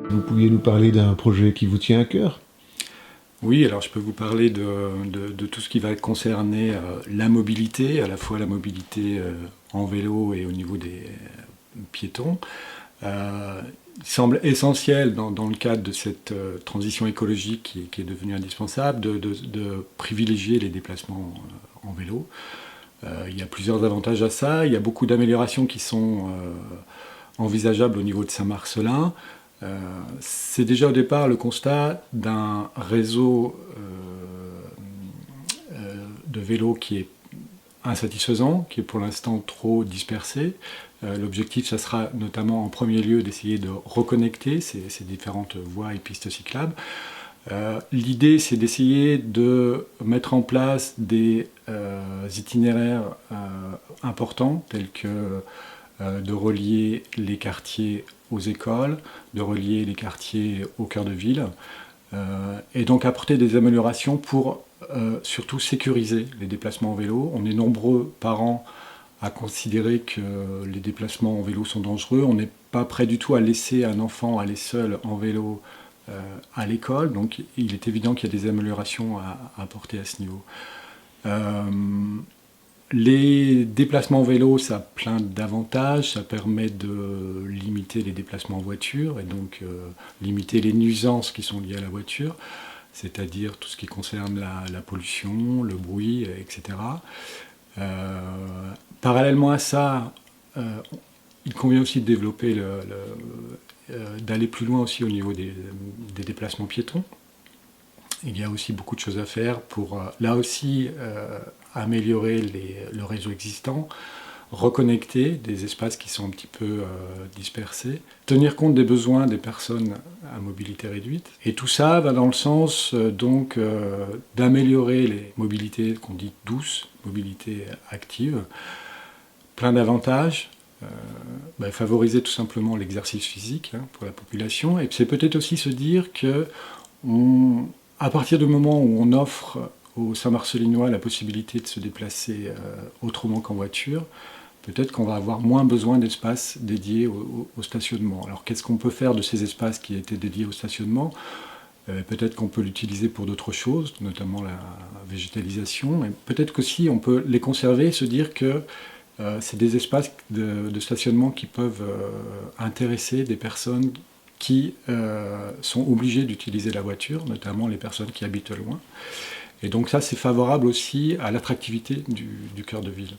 Vous pouviez nous parler d'un projet qui vous tient à cœur? Oui, alors je peux vous parler de tout ce qui va concerner la mobilité, à la fois la mobilité en vélo et au niveau des piétons. Il semble essentiel dans le cadre de cette transition écologique qui est devenue indispensable de privilégier les déplacements en vélo. Il y a plusieurs avantages à ça. Il y a beaucoup d'améliorations qui sont envisageables au niveau de Saint-Marcelin. C'est déjà au départ le constat d'un réseau de vélos qui est insatisfaisant, qui est pour l'instant trop dispersé. L'objectif, ça sera notamment en premier lieu d'essayer de reconnecter ces différentes voies et pistes cyclables. L'idée, c'est d'essayer de mettre en place des itinéraires importants, tels que de relier les quartiers aux écoles, de relier les quartiers au cœur de ville, et donc apporter des améliorations pour surtout sécuriser les déplacements en vélo. On est nombreux par an à considérer que les déplacements en vélo sont dangereux. On n'est pas prêt du tout à laisser un enfant aller seul en vélo à l'école, donc il est évident qu'il y a des améliorations à apporter à ce niveau. Les déplacements en vélo, ça a plein d'avantages. Ça permet de limiter les déplacements en voiture et donc limiter les nuisances qui sont liées à la voiture, c'est-à-dire tout ce qui concerne la pollution, le bruit, etc. Parallèlement à ça, il convient aussi de développer d'aller plus loin aussi au niveau des déplacements piétons. Il y a aussi beaucoup de choses à faire pour, là aussi, améliorer le réseau existant, reconnecter des espaces qui sont un petit peu dispersés, tenir compte des besoins des personnes à mobilité réduite. Et tout ça va dans le sens d'améliorer les mobilités qu'on dit douces, mobilité active, plein d'avantages. Favoriser tout simplement l'exercice physique pour la population. Et c'est peut-être aussi se dire que à partir du moment où on offre aux Saint-Marcelinois la possibilité de se déplacer autrement qu'en voiture, peut-être qu'on va avoir moins besoin d'espaces dédiés au stationnement. Alors qu'est-ce qu'on peut faire de ces espaces qui étaient dédiés au stationnement? Peut-être qu'on peut l'utiliser pour d'autres choses, notamment la végétalisation. Et peut-être qu'aussi on peut les conserver et se dire que c'est des espaces de stationnement qui peuvent intéresser des personnes qui sont obligées d'utiliser la voiture, notamment les personnes qui habitent loin. Et donc ça, c'est favorable aussi à l'attractivité du cœur de ville.